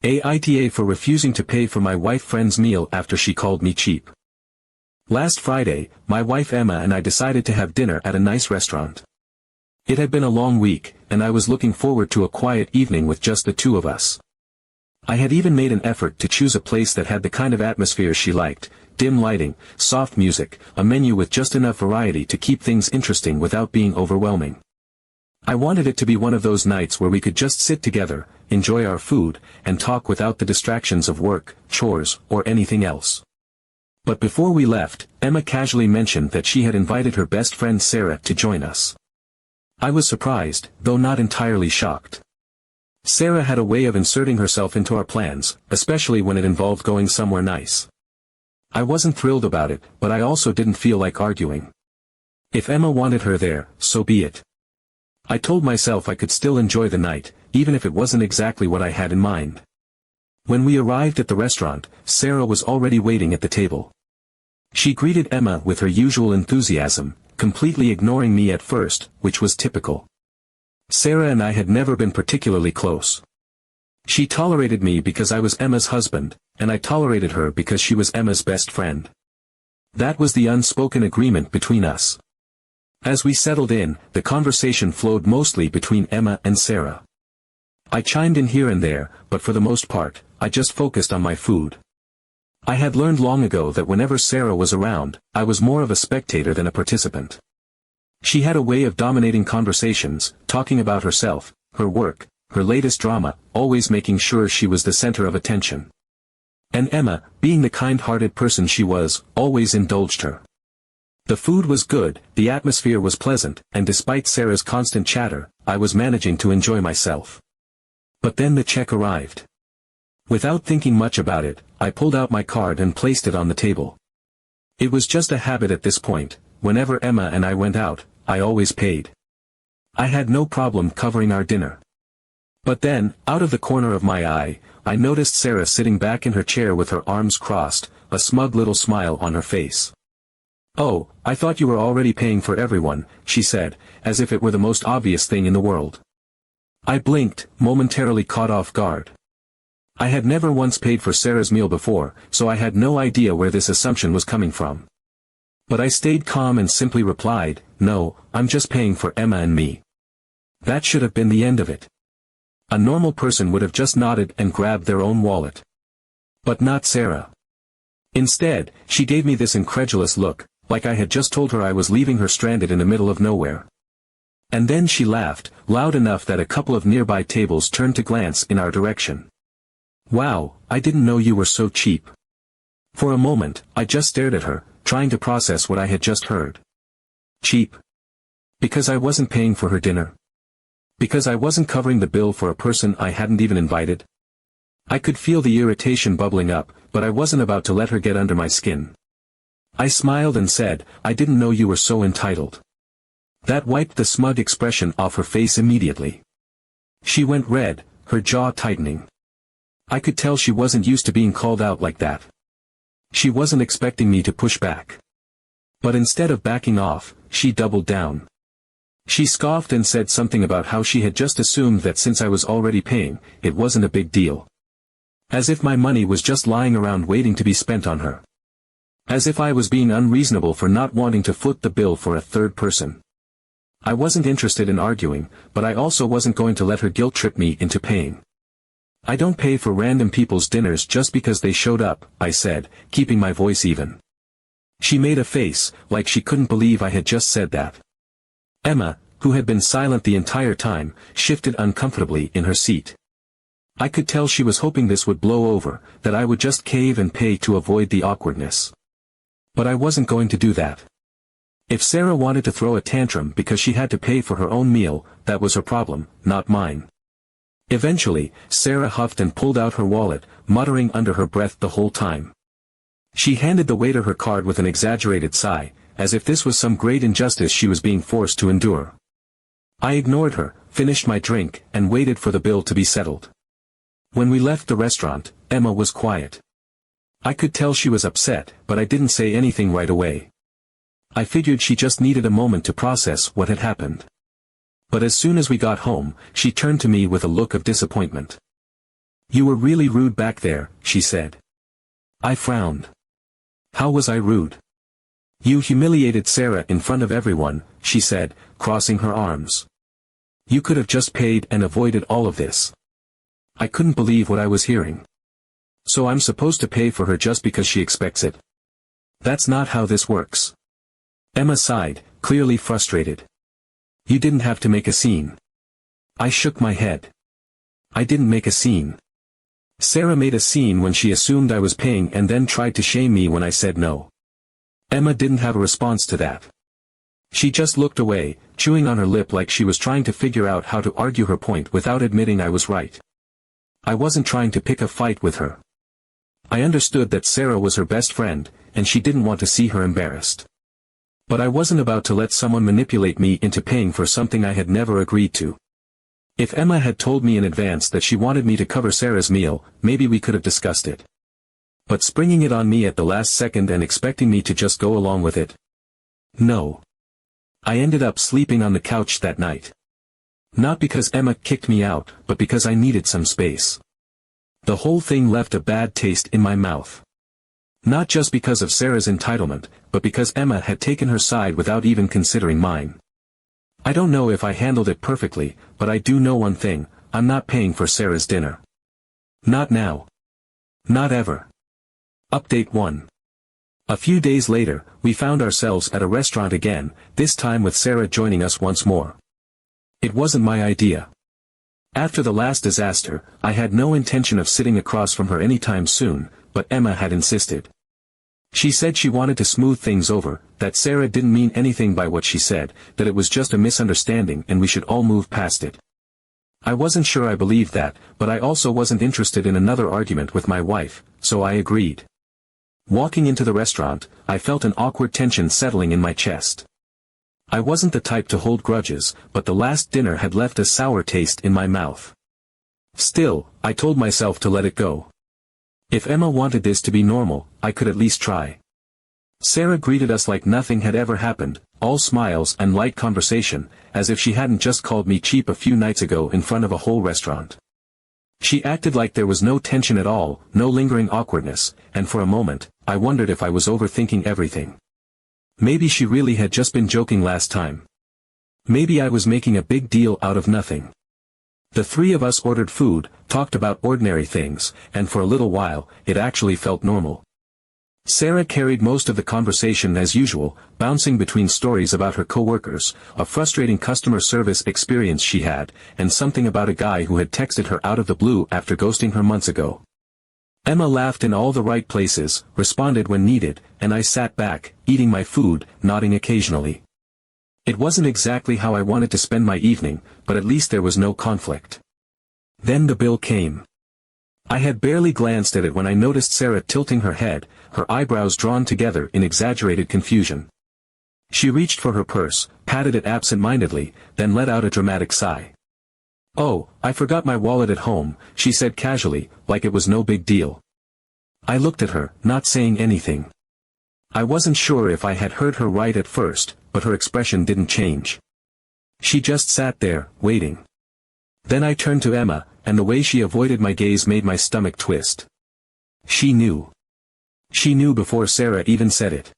AITA for refusing to pay for my wife friend's meal after she called me cheap. Last Friday, my wife Emma and I decided to have dinner at a nice restaurant. It had been a long week, and I was looking forward to a quiet evening with just the two of us. I had even made an effort to choose a place that had the kind of atmosphere she liked: dim lighting, soft music, a menu with just enough variety to keep things interesting without being overwhelming. I wanted it to be one of those nights where we could just sit together, enjoy our food, and talk without the distractions of work, chores, or anything else. But before we left, Emma casually mentioned that she had invited her best friend Sarah to join us. I was surprised, though not entirely shocked. Sarah had a way of inserting herself into our plans, especially when it involved going somewhere nice. I wasn't thrilled about it, but I also didn't feel like arguing. If Emma wanted her there, so be it. I told myself I could still enjoy the night, even if it wasn't exactly what I had in mind. When we arrived at the restaurant, Sarah was already waiting at the table. She greeted Emma with her usual enthusiasm, completely ignoring me at first, which was typical. Sarah and I had never been particularly close. She tolerated me because I was Emma's husband, and I tolerated her because she was Emma's best friend. That was the unspoken agreement between us. As we settled in, the conversation flowed mostly between Emma and Sarah. I chimed in here and there, but for the most part, I just focused on my food. I had learned long ago that whenever Sarah was around, I was more of a spectator than a participant. She had a way of dominating conversations, talking about herself, her work, her latest drama, always making sure she was the center of attention. And Emma, being the kind-hearted person she was, always indulged her. The food was good, the atmosphere was pleasant, and despite Sarah's constant chatter, I was managing to enjoy myself. But then the check arrived. Without thinking much about it, I pulled out my card and placed it on the table. It was just a habit at this point: whenever Emma and I went out, I always paid. I had no problem covering our dinner. But then, out of the corner of my eye, I noticed Sarah sitting back in her chair with her arms crossed, a smug little smile on her face. "Oh, I thought you were already paying for everyone," she said, as if it were the most obvious thing in the world. I blinked, momentarily caught off guard. I had never once paid for Sarah's meal before, so I had no idea where this assumption was coming from. But I stayed calm and simply replied, "No, I'm just paying for Emma and me." That should have been the end of it. A normal person would have just nodded and grabbed their own wallet. But not Sarah. Instead, she gave me this incredulous look, like I had just told her I was leaving her stranded in the middle of nowhere. And then she laughed, loud enough that a couple of nearby tables turned to glance in our direction. "Wow, I didn't know you were so cheap." For a moment, I just stared at her, trying to process what I had just heard. Cheap? Because I wasn't paying for her dinner? Because I wasn't covering the bill for a person I hadn't even invited? I could feel the irritation bubbling up, but I wasn't about to let her get under my skin. I smiled and said, "I didn't know you were so entitled." That wiped the smug expression off her face immediately. She went red, her jaw tightening. I could tell she wasn't used to being called out like that. She wasn't expecting me to push back. But instead of backing off, she doubled down. She scoffed and said something about how she had just assumed that since I was already paying, it wasn't a big deal. As if my money was just lying around waiting to be spent on her. As if I was being unreasonable for not wanting to foot the bill for a third person. I wasn't interested in arguing, but I also wasn't going to let her guilt trip me into paying. "I don't pay for random people's dinners just because they showed up," I said, keeping my voice even. She made a face, like she couldn't believe I had just said that. Emma, who had been silent the entire time, shifted uncomfortably in her seat. I could tell she was hoping this would blow over, that I would just cave and pay to avoid the awkwardness. But I wasn't going to do that. If Sarah wanted to throw a tantrum because she had to pay for her own meal, that was her problem, not mine. Eventually, Sarah huffed and pulled out her wallet, muttering under her breath the whole time. She handed the waiter her card with an exaggerated sigh, as if this was some great injustice she was being forced to endure. I ignored her, finished my drink, and waited for the bill to be settled. When we left the restaurant, Emma was quiet. I could tell she was upset, but I didn't say anything right away. I figured she just needed a moment to process what had happened. But as soon as we got home, she turned to me with a look of disappointment. "You were really rude back there," she said. I frowned. "How was I rude?" "You humiliated Sarah in front of everyone," she said, crossing her arms. "You could have just paid and avoided all of this." I couldn't believe what I was hearing. So I'm supposed to pay for her just because she expects it? That's not how this works. Emma sighed, clearly frustrated. "You didn't have to make a scene." I shook my head. "I didn't make a scene. Sarah made a scene when she assumed I was paying and then tried to shame me when I said no." Emma didn't have a response to that. She just looked away, chewing on her lip like she was trying to figure out how to argue her point without admitting I was right. I wasn't trying to pick a fight with her. I understood that Sarah was her best friend, and she didn't want to see her embarrassed. But I wasn't about to let someone manipulate me into paying for something I had never agreed to. If Emma had told me in advance that she wanted me to cover Sarah's meal, maybe we could have discussed it. But springing it on me at the last second and expecting me to just go along with it? No. I ended up sleeping on the couch that night. Not because Emma kicked me out, but because I needed some space. The whole thing left a bad taste in my mouth. Not just because of Sarah's entitlement, but because Emma had taken her side without even considering mine. I don't know if I handled it perfectly, but I do know one thing: I'm not paying for Sarah's dinner. Not now. Not ever. Update 1. A few days later, we found ourselves at a restaurant again, this time with Sarah joining us once more. It wasn't my idea. After the last disaster, I had no intention of sitting across from her anytime soon, but Emma had insisted. She said she wanted to smooth things over, that Sarah didn't mean anything by what she said, that it was just a misunderstanding and we should all move past it. I wasn't sure I believed that, but I also wasn't interested in another argument with my wife, so I agreed. Walking into the restaurant, I felt an awkward tension settling in my chest. I wasn't the type to hold grudges, but the last dinner had left a sour taste in my mouth. Still, I told myself to let it go. If Emma wanted this to be normal, I could at least try. Sarah greeted us like nothing had ever happened, all smiles and light conversation, as if she hadn't just called me cheap a few nights ago in front of a whole restaurant. She acted like there was no tension at all, no lingering awkwardness, and for a moment, I wondered if I was overthinking everything. Maybe she really had just been joking last time. Maybe I was making a big deal out of nothing. The three of us ordered food, talked about ordinary things, and for a little while, it actually felt normal. Sarah carried most of the conversation as usual, bouncing between stories about her coworkers, a frustrating customer service experience she had, and something about a guy who had texted her out of the blue after ghosting her months ago. Emma laughed in all the right places, responded when needed, and I sat back, eating my food, nodding occasionally. It wasn't exactly how I wanted to spend my evening, but at least there was no conflict. Then the bill came. I had barely glanced at it when I noticed Sarah tilting her head, her eyebrows drawn together in exaggerated confusion. She reached for her purse, patted it absent-mindedly, then let out a dramatic sigh. "Oh, I forgot my wallet at home," she said casually, like it was no big deal. I looked at her, not saying anything. I wasn't sure if I had heard her right at first, but her expression didn't change. She just sat there, waiting. Then I turned to Emma, and the way she avoided my gaze made my stomach twist. She knew. She knew before Sarah even said it.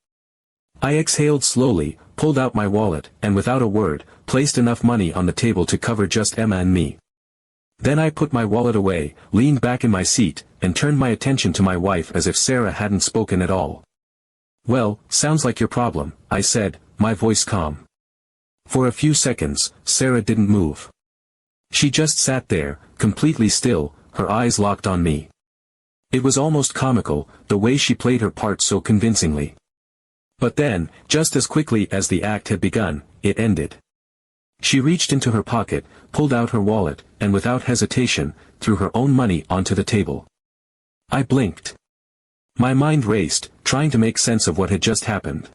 I exhaled slowly, pulled out my wallet, and without a word, placed enough money on the table to cover just Emma and me. Then I put my wallet away, leaned back in my seat, and turned my attention to my wife as if Sarah hadn't spoken at all. "Well, sounds like your problem," I said, my voice calm. For a few seconds, Sarah didn't move. She just sat there, completely still, her eyes locked on me. It was almost comical, the way she played her part so convincingly. But then, just as quickly as the act had begun, it ended. She reached into her pocket, pulled out her wallet, and without hesitation, threw her own money onto the table. I blinked. My mind raced, trying to make sense of what had just happened.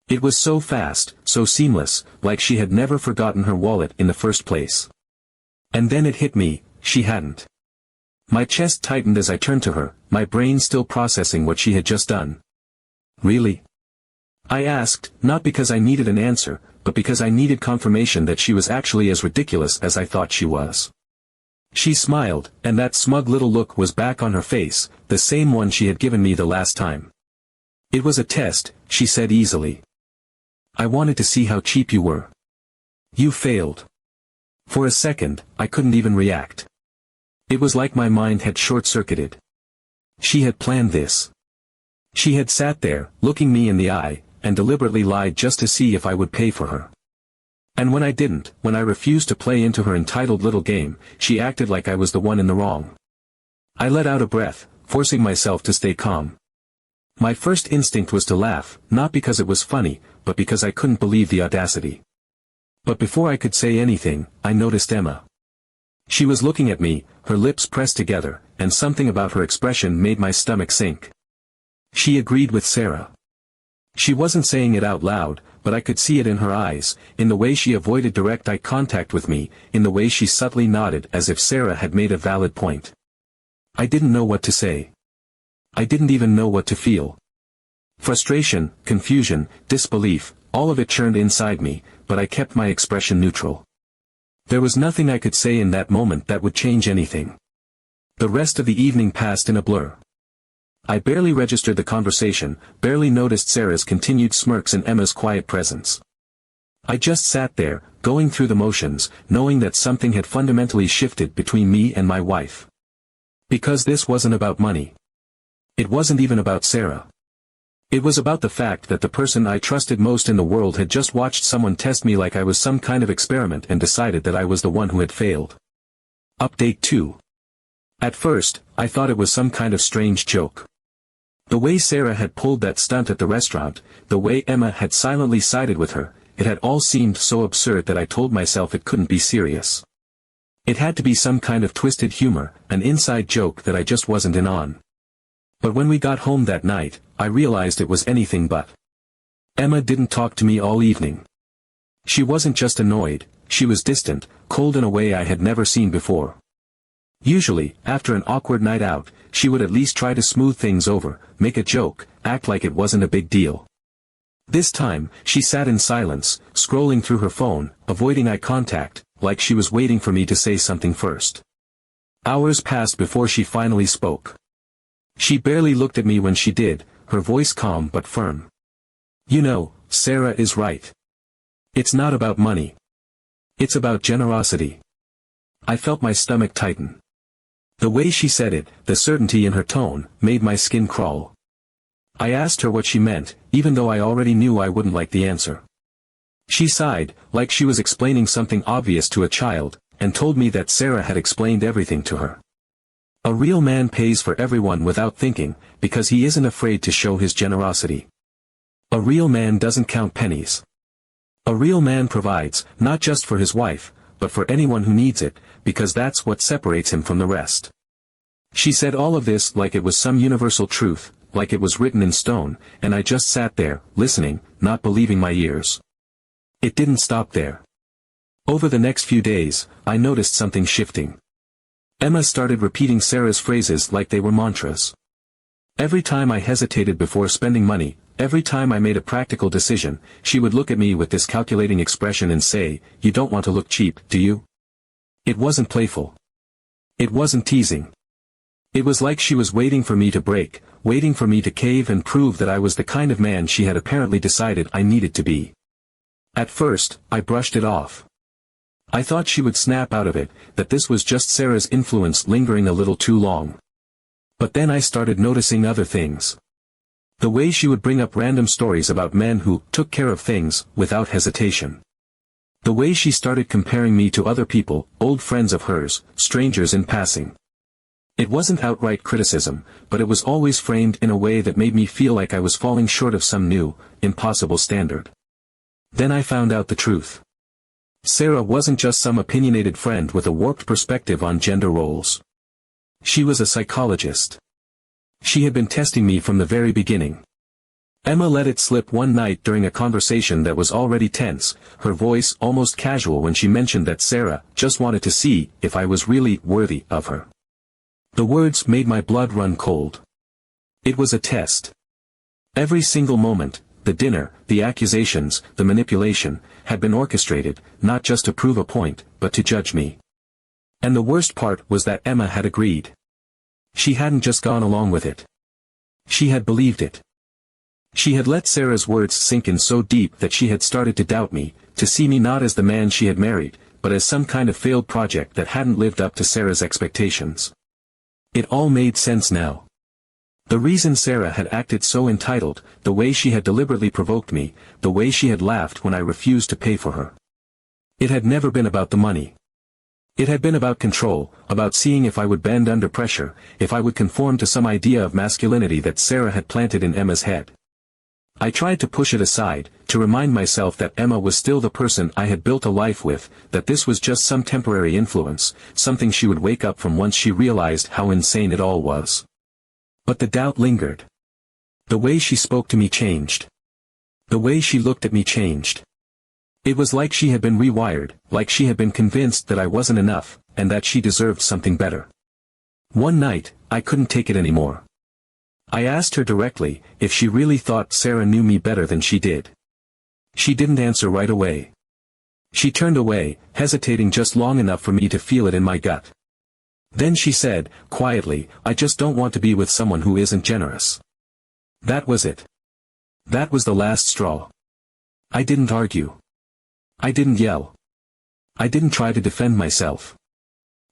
It was so fast, so seamless, like she had never forgotten her wallet in the first place. And then it hit me, she hadn't. My chest tightened as I turned to her, my brain still processing what she had just done. "Really?" I asked, not because I needed an answer, but because I needed confirmation that she was actually as ridiculous as I thought she was. She smiled, and that smug little look was back on her face, the same one she had given me the last time. It was a test, she said easily. I wanted to see how cheap you were. You failed. For a second, I couldn't even react. It was like my mind had short-circuited. She had planned this. She had sat there, looking me in the eye, and deliberately lied just to see if I would pay for her. And when I didn't, when I refused to play into her entitled little game, she acted like I was the one in the wrong. I let out a breath, forcing myself to stay calm. My first instinct was to laugh, not because it was funny, but because I couldn't believe the audacity. But before I could say anything, I noticed Emma. She was looking at me, her lips pressed together, and something about her expression made my stomach sink. She agreed with Sarah. She wasn't saying it out loud, but I could see it in her eyes, in the way she avoided direct eye contact with me, in the way she subtly nodded as if Sarah had made a valid point. I didn't know what to say. I didn't even know what to feel. Frustration, confusion, disbelief, all of it churned inside me, but I kept my expression neutral. There was nothing I could say in that moment that would change anything. The rest of the evening passed in a blur. I barely registered the conversation, barely noticed Sarah's continued smirks and Emma's quiet presence. I just sat there, going through the motions, knowing that something had fundamentally shifted between me and my wife. Because this wasn't about money. It wasn't even about Sarah. It was about the fact that the person I trusted most in the world had just watched someone test me like I was some kind of experiment and decided that I was the one who had failed. Update 2. At first, I thought it was some kind of strange joke. The way Sarah had pulled that stunt at the restaurant, the way Emma had silently sided with her, it had all seemed so absurd that I told myself it couldn't be serious. It had to be some kind of twisted humor, an inside joke that I just wasn't in on. But when we got home that night, I realized it was anything but. Emma didn't talk to me all evening. She wasn't just annoyed, she was distant, cold in a way I had never seen before. Usually, after an awkward night out, she would at least try to smooth things over, make a joke, act like it wasn't a big deal. This time, she sat in silence, scrolling through her phone, avoiding eye contact, like she was waiting for me to say something first. Hours passed before she finally spoke. She barely looked at me when she did, her voice calm but firm. You know, Sarah is right. It's not about money. It's about generosity. I felt my stomach tighten. The way she said it, the certainty in her tone, made my skin crawl. I asked her what she meant, even though I already knew I wouldn't like the answer. She sighed, like she was explaining something obvious to a child, and told me that Sarah had explained everything to her. A real man pays for everyone without thinking, because he isn't afraid to show his generosity. A real man doesn't count pennies. A real man provides, not just for his wife, but for anyone who needs it, because that's what separates him from the rest. She said all of this like it was some universal truth, like it was written in stone, and I just sat there, listening, not believing my ears. It didn't stop there. Over the next few days, I noticed something shifting. Emma started repeating Sarah's phrases like they were mantras. Every time I hesitated before spending money, every time I made a practical decision, she would look at me with this calculating expression and say, "You don't want to look cheap, do you?" It wasn't playful. It wasn't teasing. It was like she was waiting for me to break, waiting for me to cave and prove that I was the kind of man she had apparently decided I needed to be. At first, I brushed it off. I thought she would snap out of it, that this was just Sarah's influence lingering a little too long. But then I started noticing other things. The way she would bring up random stories about men who took care of things, without hesitation. The way she started comparing me to other people, old friends of hers, strangers in passing. It wasn't outright criticism, but it was always framed in a way that made me feel like I was falling short of some new, impossible standard. Then I found out the truth. Sarah wasn't just some opinionated friend with a warped perspective on gender roles. She was a psychologist. She had been testing me from the very beginning. Emma let it slip one night during a conversation that was already tense, her voice almost casual when she mentioned that Sarah just wanted to see if I was really worthy of her. The words made my blood run cold. It was a test. Every single moment, the dinner, the accusations, the manipulation, had been orchestrated, not just to prove a point, but to judge me. And the worst part was that Emma had agreed. She hadn't just gone along with it. She had believed it. She had let Sarah's words sink in so deep that she had started to doubt me, to see me not as the man she had married, but as some kind of failed project that hadn't lived up to Sarah's expectations. It all made sense now. The reason Sarah had acted so entitled, the way she had deliberately provoked me, the way she had laughed when I refused to pay for her. It had never been about the money. It had been about control, about seeing if I would bend under pressure, if I would conform to some idea of masculinity that Sarah had planted in Emma's head. I tried to push it aside, to remind myself that Emma was still the person I had built a life with, that this was just some temporary influence, something she would wake up from once she realized how insane it all was. But the doubt lingered. The way she spoke to me changed. The way she looked at me changed. It was like she had been rewired, like she had been convinced that I wasn't enough, and that she deserved something better. One night, I couldn't take it anymore. I asked her directly if she really thought Sarah knew me better than she did. She didn't answer right away. She turned away, hesitating just long enough for me to feel it in my gut. Then she said, quietly, "I just don't want to be with someone who isn't generous." That was it. That was the last straw. I didn't argue. I didn't yell. I didn't try to defend myself.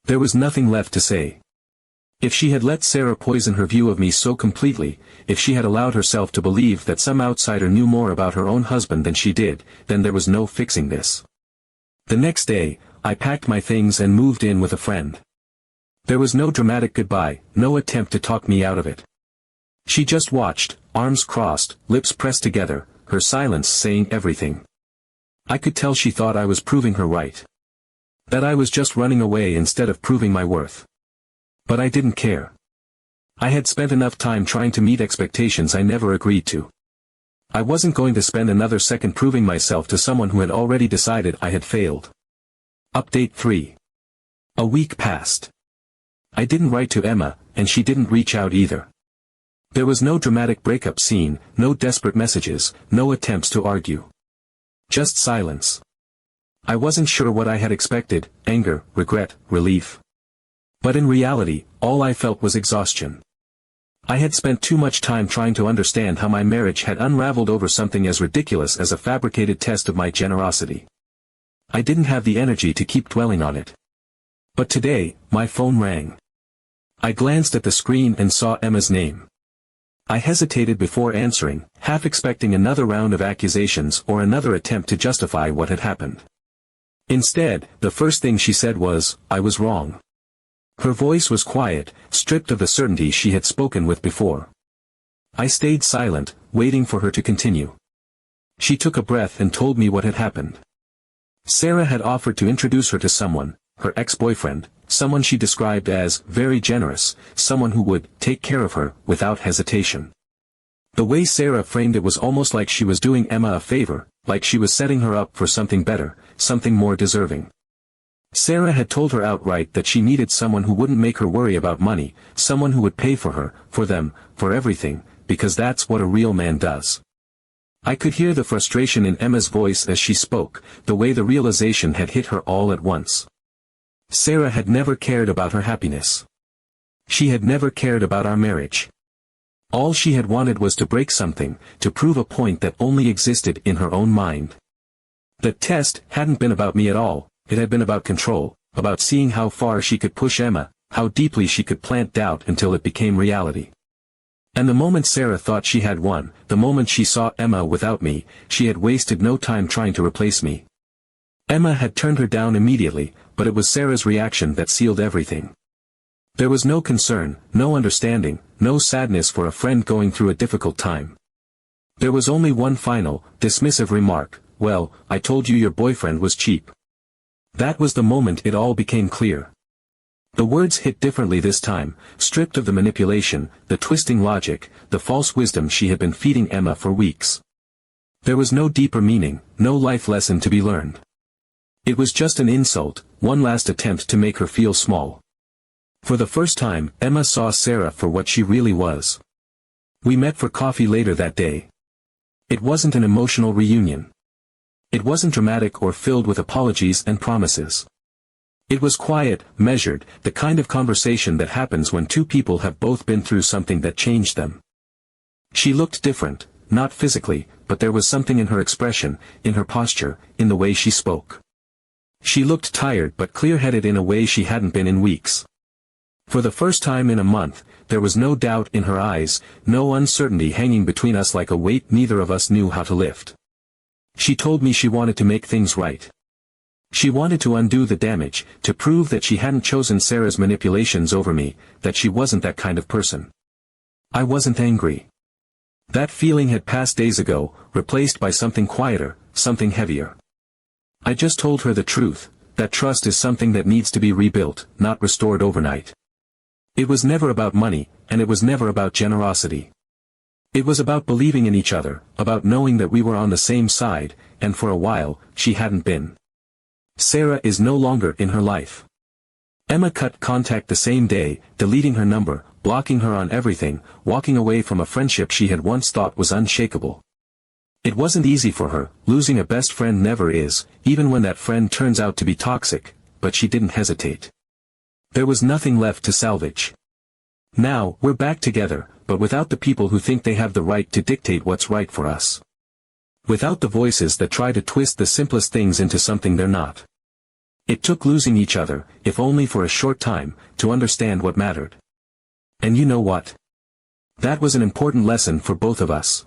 There was nothing left to say. If she had let Sarah poison her view of me so completely, if she had allowed herself to believe that some outsider knew more about her own husband than she did, then there was no fixing this. The next day, I packed my things and moved in with a friend. There was no dramatic goodbye, no attempt to talk me out of it. She just watched, arms crossed, lips pressed together, her silence saying everything. I could tell she thought I was proving her right. That I was just running away instead of proving my worth. But I didn't care. I had spent enough time trying to meet expectations I never agreed to. I wasn't going to spend another second proving myself to someone who had already decided I had failed. Update 3. A week passed. I didn't write to Emma, and she didn't reach out either. There was no dramatic breakup scene, no desperate messages, no attempts to argue. Just silence. I wasn't sure what I had expected: anger, regret, relief. But in reality, all I felt was exhaustion. I had spent too much time trying to understand how my marriage had unraveled over something as ridiculous as a fabricated test of my generosity. I didn't have the energy to keep dwelling on it. But today, my phone rang. I glanced at the screen and saw Emma's name. I hesitated before answering, half expecting another round of accusations or another attempt to justify what had happened. Instead, the first thing she said was, "I was wrong." Her voice was quiet, stripped of the certainty she had spoken with before. I stayed silent, waiting for her to continue. She took a breath and told me what had happened. Sarah had offered to introduce her to someone, her ex-boyfriend, someone she described as very generous, someone who would take care of her without hesitation. The way Sarah framed it was almost like she was doing Emma a favor, like she was setting her up for something better, something more deserving. Sarah had told her outright that she needed someone who wouldn't make her worry about money, someone who would pay for her, for them, for everything, because that's what a real man does. I could hear the frustration in Emma's voice as she spoke, the way the realization had hit her all at once. Sarah had never cared about her happiness. She had never cared about our marriage. All she had wanted was to break something, to prove a point that only existed in her own mind. The test hadn't been about me at all. It had been about control, about seeing how far she could push Emma, how deeply she could plant doubt until it became reality. And the moment Sarah thought she had won, the moment she saw Emma without me, she had wasted no time trying to replace me. Emma had turned her down immediately, but it was Sarah's reaction that sealed everything. There was no concern, no understanding, no sadness for a friend going through a difficult time. There was only one final, dismissive remark: "Well, I told you your boyfriend was cheap." That was the moment it all became clear. The words hit differently this time, stripped of the manipulation, the twisting logic, the false wisdom she had been feeding Emma for weeks. There was no deeper meaning, no life lesson to be learned. It was just an insult, one last attempt to make her feel small. For the first time, Emma saw Sarah for what she really was. We met for coffee later that day. It wasn't an emotional reunion. It wasn't dramatic or filled with apologies and promises. It was quiet, measured, the kind of conversation that happens when two people have both been through something that changed them. She looked different, not physically, but there was something in her expression, in her posture, in the way she spoke. She looked tired but clear-headed in a way she hadn't been in weeks. For the first time in a month, there was no doubt in her eyes, no uncertainty hanging between us like a weight neither of us knew how to lift. She told me she wanted to make things right. She wanted to undo the damage, to prove that she hadn't chosen Sarah's manipulations over me, that she wasn't that kind of person. I wasn't angry. That feeling had passed days ago, replaced by something quieter, something heavier. I just told her the truth, that trust is something that needs to be rebuilt, not restored overnight. It was never about money, and it was never about generosity. It was about believing in each other, about knowing that we were on the same side, and for a while, she hadn't been. Sarah is no longer in her life. Emma cut contact the same day, deleting her number, blocking her on everything, walking away from a friendship she had once thought was unshakable. It wasn't easy for her, losing a best friend never is, even when that friend turns out to be toxic, but she didn't hesitate. There was nothing left to salvage. Now, we're back together, but without the people who think they have the right to dictate what's right for us. Without the voices that try to twist the simplest things into something they're not. It took losing each other, if only for a short time, to understand what mattered. And you know what? That was an important lesson for both of us.